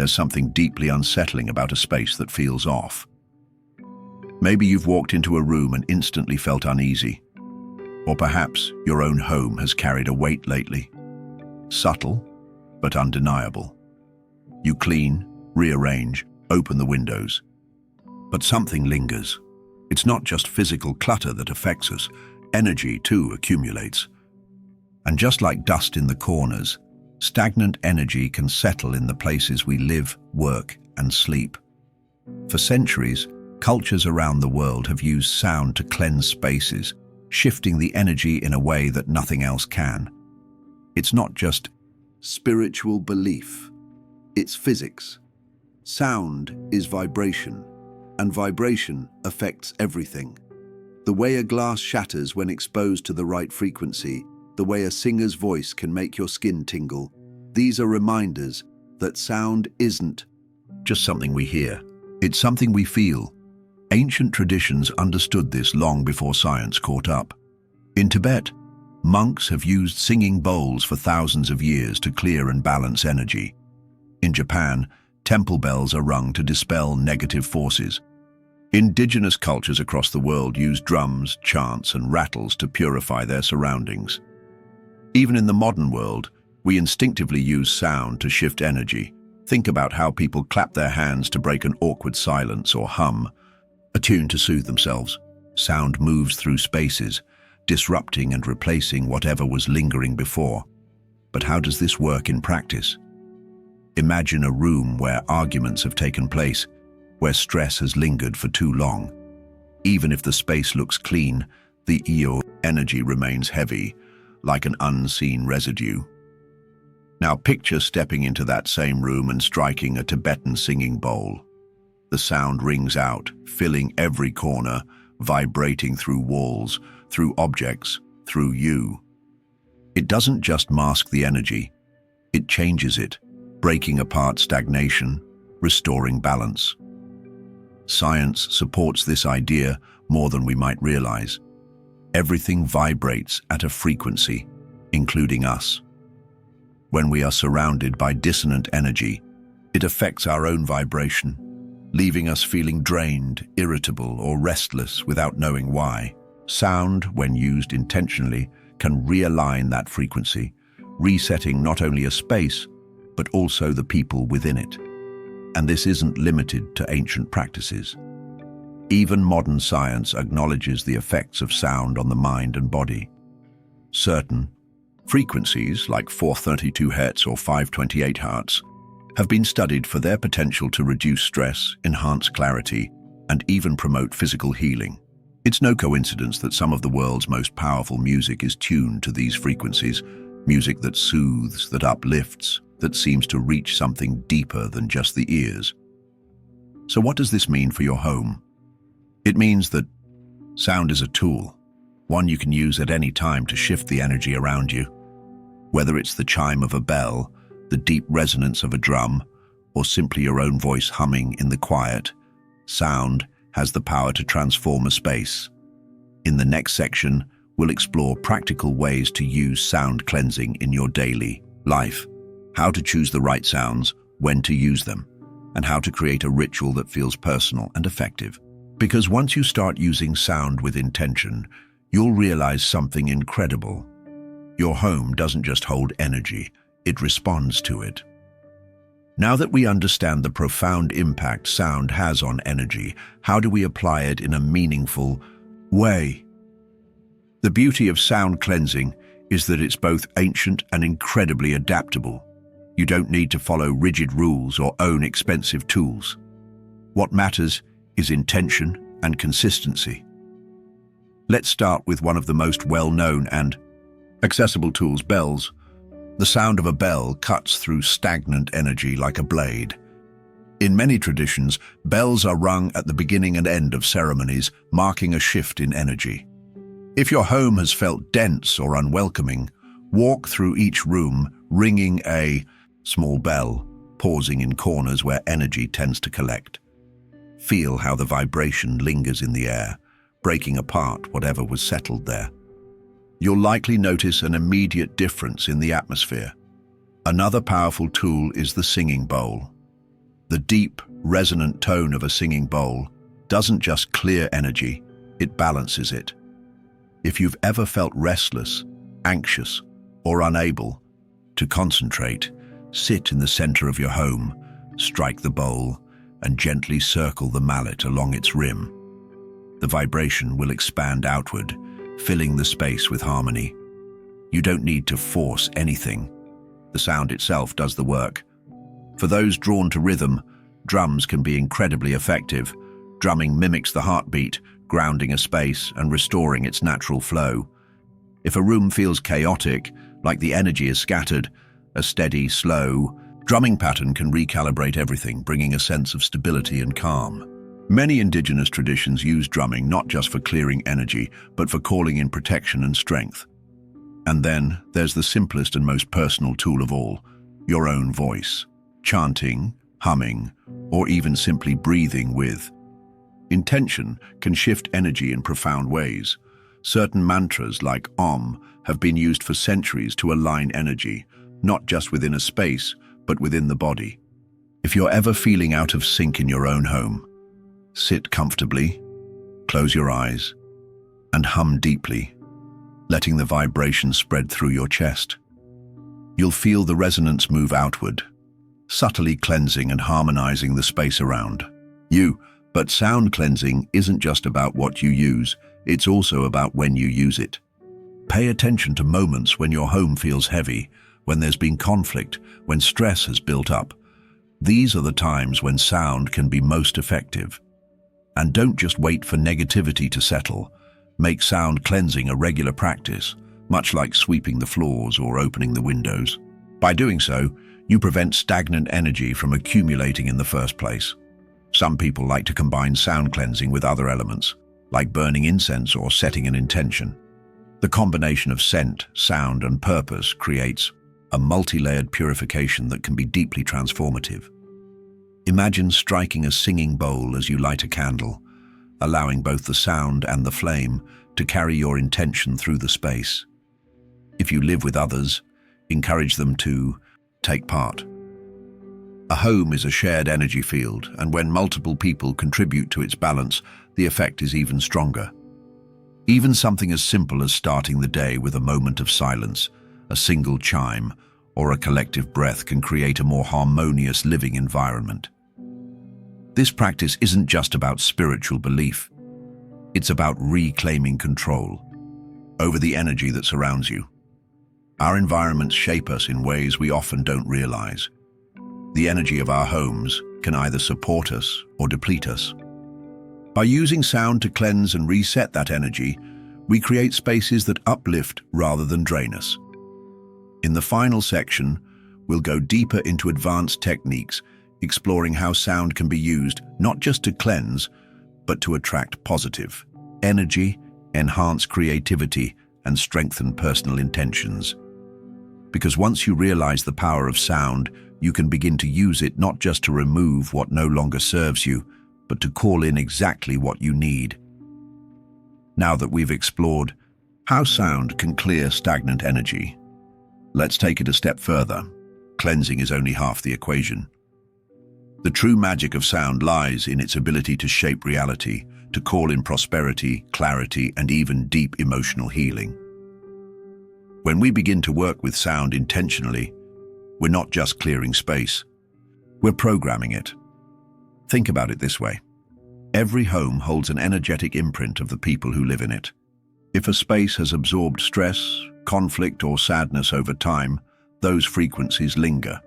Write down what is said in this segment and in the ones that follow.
there's something deeply unsettling about a space that feels off. Maybe you've walked into a room and instantly felt uneasy. Or perhaps your own home has carried a weight lately. Subtle, but undeniable. You clean, rearrange, open the windows. But something lingers. It's not just physical clutter that affects us. Energy, too, accumulates. And just like dust in the corners, stagnant energy can settle in the places we live, work, and sleep. For centuries, cultures around the world have used sound to cleanse spaces, shifting the energy in a way that nothing else can. It's not just spiritual belief, it's physics. Sound is vibration, and vibration affects everything. The way a glass shatters when exposed to the right frequency, the way a singer's voice can make your skin tingle, these are reminders that sound isn't just something we hear. It's something we feel. Ancient traditions understood this long before science caught up. In Tibet, monks have used singing bowls for thousands of years to clear and balance energy. In Japan, temple bells are rung to dispel negative forces. Indigenous cultures across the world use drums, chants, and rattles to purify their surroundings. Even in the modern world, we instinctively use sound to shift energy. Think about how people clap their hands to break an awkward silence or hum, a tune to soothe themselves. Sound moves through spaces, disrupting and replacing whatever was lingering before. But how does this work in practice? Imagine a room where arguments have taken place, where stress has lingered for too long. Even if the space looks clean, the energy remains heavy, like an unseen residue. Now picture stepping into that same room and striking a Tibetan singing bowl. The sound rings out, filling every corner, vibrating through walls, through objects, through you. It doesn't just mask the energy, it changes it, breaking apart stagnation, restoring balance. Science supports this idea more than we might realize. Everything vibrates at a frequency, including us. When we are surrounded by dissonant energy, it affects our own vibration, leaving us feeling drained, irritable, or restless without knowing why. Sound, when used intentionally, can realign that frequency, resetting not only a space, but also the people within it. And this isn't limited to ancient practices. Even modern science acknowledges the effects of sound on the mind and body. Certain frequencies, like 432 Hz or 528 Hz, have been studied for their potential to reduce stress, enhance clarity, and even promote physical healing. It's no coincidence that some of the world's most powerful music is tuned to these frequencies, music that soothes, that uplifts, that seems to reach something deeper than just the ears. So what does this mean for your home? It means that sound is a tool, one you can use at any time to shift the energy around you. Whether it's the chime of a bell, the deep resonance of a drum, or simply your own voice humming in the quiet, sound has the power to transform a space. In the next section, we'll explore practical ways to use sound cleansing in your daily life, how to choose the right sounds, when to use them, and how to create a ritual that feels personal and effective. Because once you start using sound with intention, you'll realize something incredible. Your home doesn't just hold energy, it responds to it. Now that we understand the profound impact sound has on energy, how do we apply it in a meaningful way? The beauty of sound cleansing is that it's both ancient and incredibly adaptable. You don't need to follow rigid rules or own expensive tools. What matters is intention and consistency. Let's start with one of the most well-known and accessible tools, bells. The sound of a bell cuts through stagnant energy like a blade. In many traditions, bells are rung at the beginning and end of ceremonies, marking a shift in energy. If your home has felt dense or unwelcoming, walk through each room ringing a small bell, pausing in corners where energy tends to collect. Feel how the vibration lingers in the air, breaking apart whatever was settled there. You'll likely notice an immediate difference in the atmosphere. Another powerful tool is the singing bowl. The deep, resonant tone of a singing bowl doesn't just clear energy, it balances it. If you've ever felt restless, anxious, or unable to concentrate, sit in the center of your home, strike the bowl, and gently circle the mallet along its rim. The vibration will expand outward, filling the space with harmony. You don't need to force anything. The sound itself does the work. For those drawn to rhythm, drums can be incredibly effective. Drumming mimics the heartbeat, grounding a space and restoring its natural flow. If a room feels chaotic, like the energy is scattered, a steady, slow, drumming pattern can recalibrate everything, bringing a sense of stability and calm. Many indigenous traditions use drumming not just for clearing energy, but for calling in protection and strength. And then there's the simplest and most personal tool of all, your own voice. Chanting, humming, or even simply breathing with intention can shift energy in profound ways. Certain mantras like Om have been used for centuries to align energy, not just within a space, but within the body. If you're ever feeling out of sync in your own home, sit comfortably, close your eyes, and hum deeply, letting the vibration spread through your chest. You'll feel the resonance move outward, subtly cleansing and harmonizing the space around you. But sound cleansing isn't just about what you use, it's also about when you use it. Pay attention to moments when your home feels heavy, when there's been conflict, when stress has built up. These are the times when sound can be most effective. And don't just wait for negativity to settle. Make sound cleansing a regular practice, much like sweeping the floors or opening the windows. By doing so, you prevent stagnant energy from accumulating in the first place. Some people like to combine sound cleansing with other elements, like burning incense or setting an intention. The combination of scent, sound, and purpose creates a multi-layered purification that can be deeply transformative. Imagine striking a singing bowl as you light a candle, allowing both the sound and the flame to carry your intention through the space. If you live with others, encourage them to take part. A home is a shared energy field, and when multiple people contribute to its balance, the effect is even stronger. Even something as simple as starting the day with a moment of silence, a single chime, or a collective breath can create a more harmonious living environment. This practice isn't just about spiritual belief. It's about reclaiming control over the energy that surrounds you. Our environments shape us in ways we often don't realize. The energy of our homes can either support us or deplete us. By using sound to cleanse and reset that energy, we create spaces that uplift rather than drain us. In the final section, we'll go deeper into advanced techniques, exploring how sound can be used not just to cleanse, but to attract positive energy, enhance creativity, and strengthen personal intentions. Because once you realize the power of sound, you can begin to use it not just to remove what no longer serves you, but to call in exactly what you need. Now that we've explored how sound can clear stagnant energy, let's take it a step further. Cleansing is only half the equation. The true magic of sound lies in its ability to shape reality, to call in prosperity, clarity, and even deep emotional healing. When we begin to work with sound intentionally, we're not just clearing space, we're programming it. Think about it this way. Every home holds an energetic imprint of the people who live in it. If a space has absorbed stress, conflict, or sadness over time, those frequencies linger.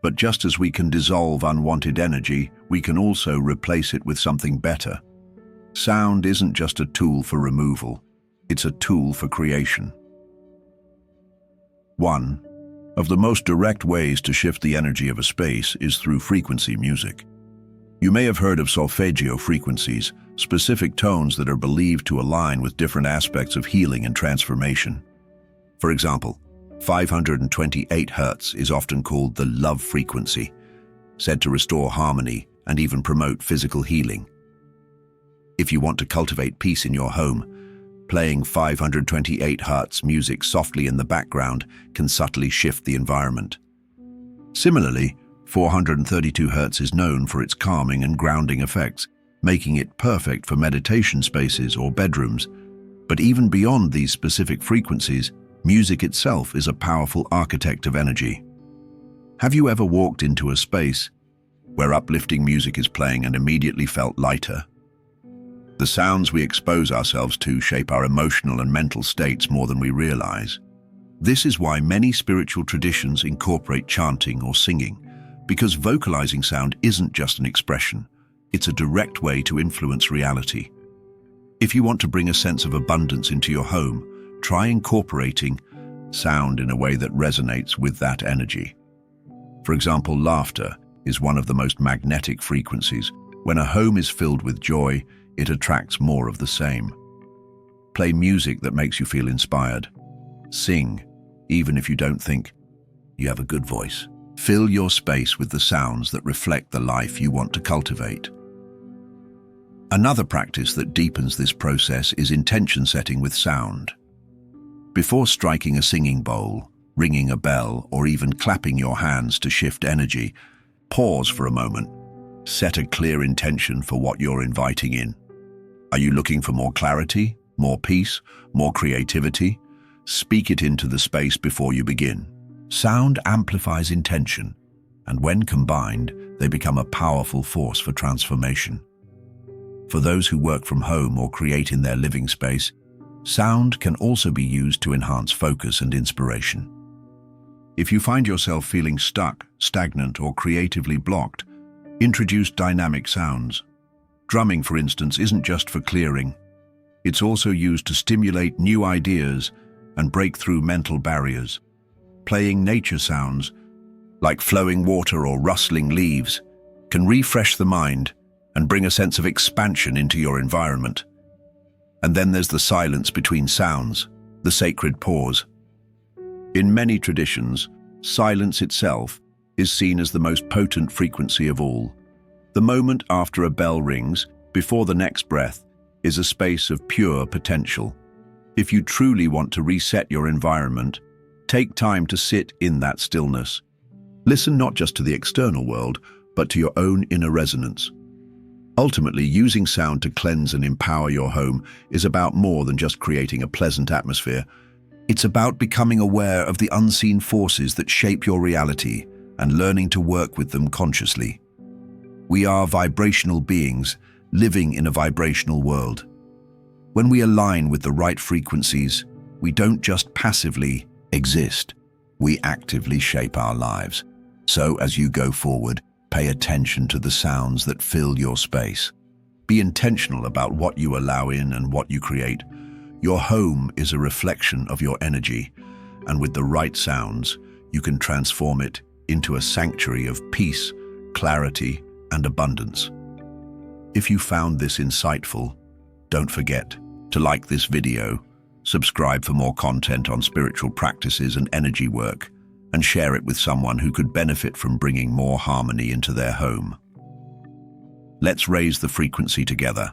But just as we can dissolve unwanted energy, we can also replace it with something better. Sound isn't just a tool for removal, it's a tool for creation. One of the most direct ways to shift the energy of a space is through frequency music. You may have heard of solfeggio frequencies, specific tones that are believed to align with different aspects of healing and transformation. For example, 528 Hz is often called the love frequency, said to restore harmony and even promote physical healing. If you want to cultivate peace in your home, playing 528 Hz music softly in the background can subtly shift the environment. Similarly, 432 Hz is known for its calming and grounding effects, making it perfect for meditation spaces or bedrooms. But even beyond these specific frequencies, music itself is a powerful architect of energy. Have you ever walked into a space where uplifting music is playing and immediately felt lighter? The sounds we expose ourselves to shape our emotional and mental states more than we realize. This is why many spiritual traditions incorporate chanting or singing, because vocalizing sound isn't just an expression, it's a direct way to influence reality. If you want to bring a sense of abundance into your home, try incorporating sound in a way that resonates with that energy. For example, laughter is one of the most magnetic frequencies. When a home is filled with joy, it attracts more of the same. Play music that makes you feel inspired. Sing, even if you don't think you have a good voice. Fill your space with the sounds that reflect the life you want to cultivate. Another practice that deepens this process is intention setting with sound. Before striking a singing bowl, ringing a bell, or even clapping your hands to shift energy, pause for a moment. Set a clear intention for what you're inviting in. Are you looking for more clarity, more peace, more creativity? Speak it into the space before you begin. Sound amplifies intention, and when combined, they become a powerful force for transformation. For those who work from home or create in their living space, sound can also be used to enhance focus and inspiration. If you find yourself feeling stuck, stagnant, or creatively blocked, introduce dynamic sounds. Drumming, for instance, isn't just for clearing. It's also used to stimulate new ideas and break through mental barriers. Playing nature sounds, like flowing water or rustling leaves, can refresh the mind and bring a sense of expansion into your environment. And then there's the silence between sounds, the sacred pause. In many traditions, silence itself is seen as the most potent frequency of all. The moment after a bell rings, before the next breath, is a space of pure potential. If you truly want to reset your environment, take time to sit in that stillness. Listen not just to the external world, but to your own inner resonance. Ultimately, using sound to cleanse and empower your home is about more than just creating a pleasant atmosphere. It's about becoming aware of the unseen forces that shape your reality and learning to work with them consciously. We are vibrational beings living in a vibrational world. When we align with the right frequencies, we don't just passively exist, we actively shape our lives. So as you go forward, pay attention to the sounds that fill your space. Be intentional about what you allow in and what you create. Your home is a reflection of your energy, and with the right sounds, you can transform it into a sanctuary of peace, clarity, and abundance. If you found this insightful, don't forget to like this video, subscribe for more content on spiritual practices and energy work, and share it with someone who could benefit from bringing more harmony into their home. Let's raise the frequency together.